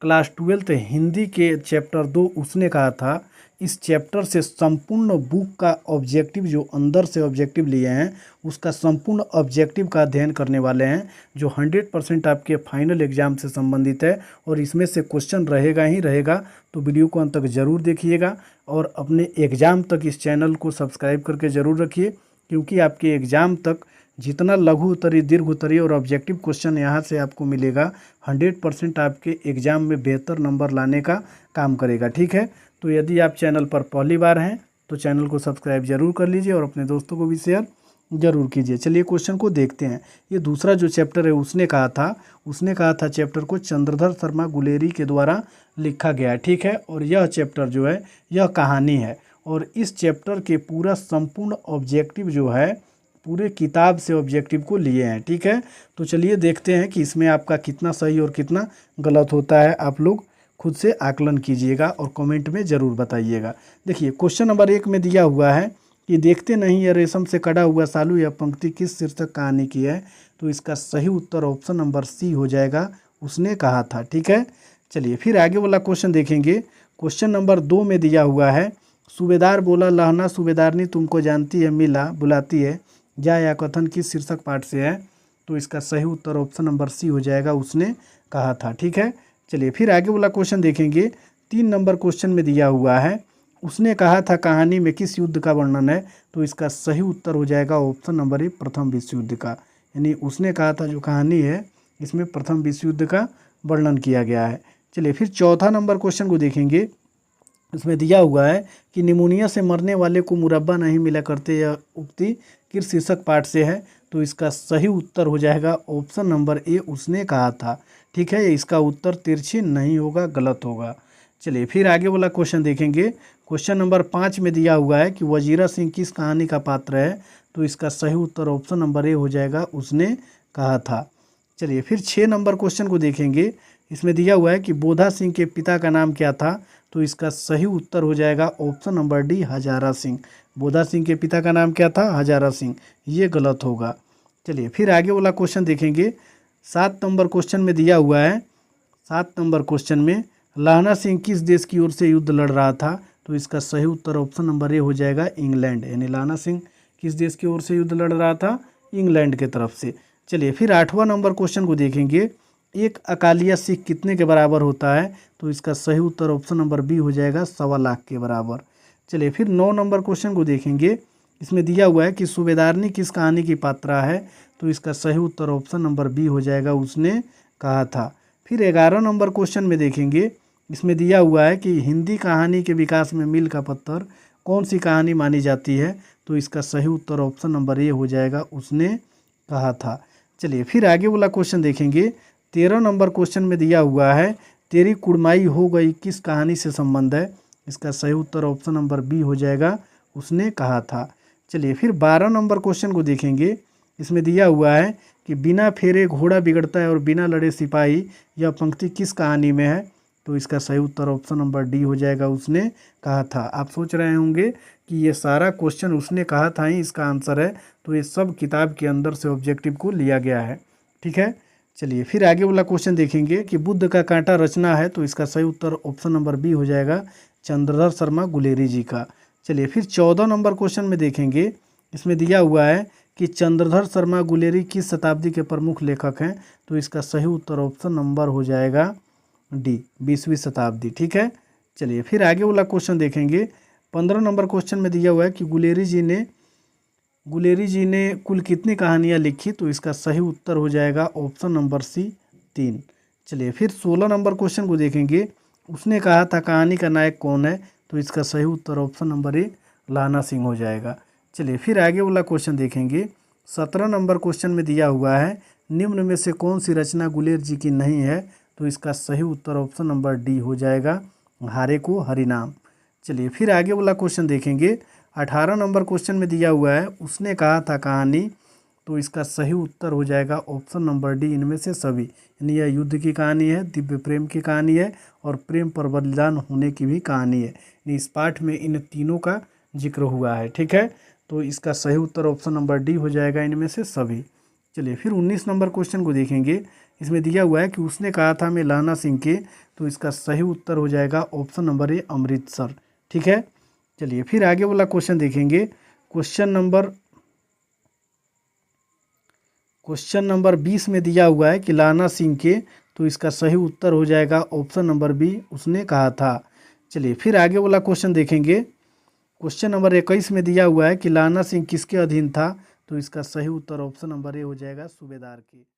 Class 12th Hindi के chapter 2 उसने कहा था इस चैप्टर से संपूर्ण बुक का ऑब्जेक्टिव जो अंदर से ऑब्जेक्टिव लिए हैं उसका संपूर्ण ऑब्जेक्टिव का अध्ययन करने वाले हैं जो 100% आपके फाइनल एग्जाम से संबंधित है और इसमें से क्वेश्चन रहेगा ही रहेगा। तो वीडियो को अंत तक ज़रूर देखिएगा और अपने एग्ज़ाम तक इस चैनल को सब्सक्राइब करके ज़रूर रखिए, क्योंकि आपके एग्ज़ाम तक जितना लघु उत्तरीय, दीर्घ उत्तरीय और ऑब्जेक्टिव क्वेश्चन यहाँ से आपको मिलेगा 100% आपके एग्ज़ाम में बेहतर नंबर लाने का काम करेगा। ठीक है, तो यदि आप चैनल पर पहली बार हैं तो चैनल को सब्सक्राइब जरूर कर लीजिए और अपने दोस्तों को भी शेयर जरूर कीजिए। चलिए क्वेश्चन को देखते हैं। ये दूसरा जो चैप्टर है उसने कहा था चैप्टर को चंद्रधर शर्मा गुलेरी के द्वारा लिखा गया है। ठीक है, और यह चैप्टर जो है यह कहानी है और इस चैप्टर के पूरा संपूर्ण ऑब्जेक्टिव जो है पूरे किताब से ऑब्जेक्टिव को लिए हैं। ठीक है, तो चलिए देखते हैं कि इसमें आपका कितना सही और कितना गलत होता है। आप लोग खुद से आकलन कीजिएगा और कमेंट में ज़रूर बताइएगा। देखिए क्वेश्चन नंबर 1 में दिया हुआ है कि देखते नहीं यह रेशम से कड़ा हुआ सालू यह पंक्ति किस शीर्षक कहानी की है। तो इसका सही उत्तर ऑप्शन नंबर सी हो जाएगा, उसने कहा था। ठीक है, चलिए फिर आगे वाला क्वेश्चन देखेंगे। क्वेश्चन नंबर 2 में दिया हुआ है सूबेदार बोला लहना सूबेदारनी तुमको जानती है मिला बुलाती है जा या कथन किस शीर्षक पाठ से है। तो इसका सही उत्तर ऑप्शन नंबर सी हो जाएगा, उसने कहा था। ठीक है, चलिए फिर आगे वाला क्वेश्चन देखेंगे। 3 नंबर क्वेश्चन में दिया हुआ है उसने कहा था कहानी में किस युद्ध का वर्णन है। तो इसका सही उत्तर हो जाएगा ऑप्शन नंबर ए प्रथम विश्व युद्ध का, यानी उसने कहा था जो कहानी है इसमें प्रथम विश्व युद्ध का वर्णन किया गया है। चलिए फिर चौथा नंबर क्वेश्चन को देखेंगे। इसमें दिया हुआ है कि निमोनिया से मरने वाले को मुरब्बा नहीं मिला करते, यह उक्ति किस शीर्षक पाठ से है। तो इसका सही उत्तर हो जाएगा ऑप्शन नंबर ए उसने कहा था। ठीक है, इसका उत्तर तिरछी नहीं होगा, गलत होगा। चलिए फिर आगे वाला क्वेश्चन देखेंगे। क्वेश्चन नंबर 5 में दिया हुआ है कि वजीरा सिंह किस कहानी का पात्र है। तो इसका सही उत्तर ऑप्शन नंबर ए हो जाएगा, उसने कहा था। चलिए फिर 6 नंबर क्वेश्चन को देखेंगे। इसमें दिया हुआ है कि बोधा सिंह के पिता का नाम क्या था। तो इसका सही उत्तर हो जाएगा ऑप्शन नंबर डी हजारा सिंह। बोधा सिंह के पिता का नाम क्या था, हजारा सिंह, ये गलत होगा। चलिए फिर आगे वाला क्वेश्चन देखेंगे। 7 नंबर क्वेश्चन में दिया हुआ है 7 नंबर क्वेश्चन में लहना सिंह किस देश की ओर से युद्ध लड़ रहा था। तो इसका सही उत्तर ऑप्शन नंबर ए हो जाएगा इंग्लैंड, यानी लहना सिंह किस देश की ओर से युद्ध लड़ रहा था, इंग्लैंड के तरफ से। चलिए फिर 8वां नंबर क्वेश्चन को देखेंगे। एक अकालिया सिख कितने के बराबर होता है। तो इसका सही उत्तर ऑप्शन नंबर बी हो जाएगा 1.25 लाख के बराबर। चलिए फिर 9 नंबर क्वेश्चन को देखेंगे। इसमें दिया हुआ है कि सूबेदारनी किस कहानी की पात्रा है। तो इसका सही उत्तर ऑप्शन नंबर बी हो जाएगा, उसने कहा था। फिर 11 नंबर क्वेश्चन में देखेंगे। इसमें दिया हुआ है कि हिंदी कहानी के विकास में मील का पत्थर कौन सी कहानी मानी जाती है। तो इसका सही उत्तर ऑप्शन नंबर ए हो जाएगा, उसने कहा था। चलिए फिर आगे वाला क्वेश्चन देखेंगे। 13 नंबर क्वेश्चन में दिया हुआ है तेरी कुड़माई हो गई किस कहानी से संबंध है। इसका सही उत्तर ऑप्शन नंबर बी हो जाएगा, उसने कहा था। चलिए फिर 12 नंबर क्वेश्चन को देखेंगे। इसमें दिया हुआ है कि बिना फेरे घोड़ा बिगड़ता है और बिना लड़े सिपाही, यह पंक्ति किस कहानी में है। तो इसका सही उत्तर ऑप्शन नंबर डी हो जाएगा, उसने कहा था। आप सोच रहे होंगे कि ये सारा क्वेश्चन उसने कहा था ही इसका आंसर है, तो ये सब किताब के अंदर से ऑब्जेक्टिव को लिया गया है। ठीक है, चलिए फिर आगे वाला क्वेश्चन देखेंगे कि बुद्ध का कांटा रचना है। तो इसका सही उत्तर ऑप्शन नंबर बी हो जाएगा, चंद्रधर शर्मा गुलेरी जी का। चलिए फिर 14 नंबर क्वेश्चन में देखेंगे। इसमें दिया हुआ है कि चंद्रधर शर्मा गुलेरी किस शताब्दी के प्रमुख लेखक हैं। तो इसका सही उत्तर ऑप्शन नंबर हो जाएगा डी 20वीं शताब्दी। ठीक है, चलिए फिर आगे वाला क्वेश्चन देखेंगे। 15 नंबर क्वेश्चन में दिया हुआ है कि गुलेरी जी ने कुल कितनी कहानियाँ लिखी। तो इसका सही उत्तर हो जाएगा ऑप्शन नंबर सी 3। चलिए फिर 16 नंबर क्वेश्चन को देखेंगे। उसने कहा था कहानी का नायक कौन है। तो इसका सही उत्तर ऑप्शन नंबर ए लहना सिंह हो जाएगा। चलिए फिर आगे वाला क्वेश्चन देखेंगे। 17 नंबर क्वेश्चन में दिया हुआ है निम्न में से कौन सी रचना गुलेर जी की नहीं है। तो इसका सही उत्तर ऑप्शन नंबर डी हो जाएगा, हारे को हरिनाम। चलिए फिर आगे वाला क्वेश्चन देखेंगे। 18 नंबर क्वेश्चन में दिया हुआ है उसने कहा था कहानी। तो इसका सही उत्तर हो जाएगा ऑप्शन नंबर डी इनमें से सभी, यानी यह युद्ध की कहानी है, दिव्य प्रेम की कहानी है और प्रेम पर बलिदान होने की भी कहानी है। यानी इस पाठ में इन तीनों का जिक्र हुआ है। ठीक है, तो इसका सही उत्तर ऑप्शन नंबर डी हो जाएगा इनमें से सभी। चलिए फिर 19 नंबर क्वेश्चन को देखेंगे। इसमें दिया हुआ है कि उसने कहा था मैं लाना सिंह के, तो इसका सही उत्तर हो जाएगा ऑप्शन नंबर ए अमृतसर। ठीक है, चलिए फिर आगे वाला क्वेश्चन देखेंगे। क्वेश्चन नंबर 20 में दिया हुआ है कि लाना सिंह के, तो इसका सही उत्तर हो जाएगा ऑप्शन नंबर बी उसने कहा था। चलिए फिर आगे वाला क्वेश्चन देखेंगे। क्वेश्चन नंबर 21 में दिया हुआ है कि लाना सिंह किसके अधीन था, तो इसका सही उत्तर ऑप्शन नंबर ए हो जाएगा सूबेदार के।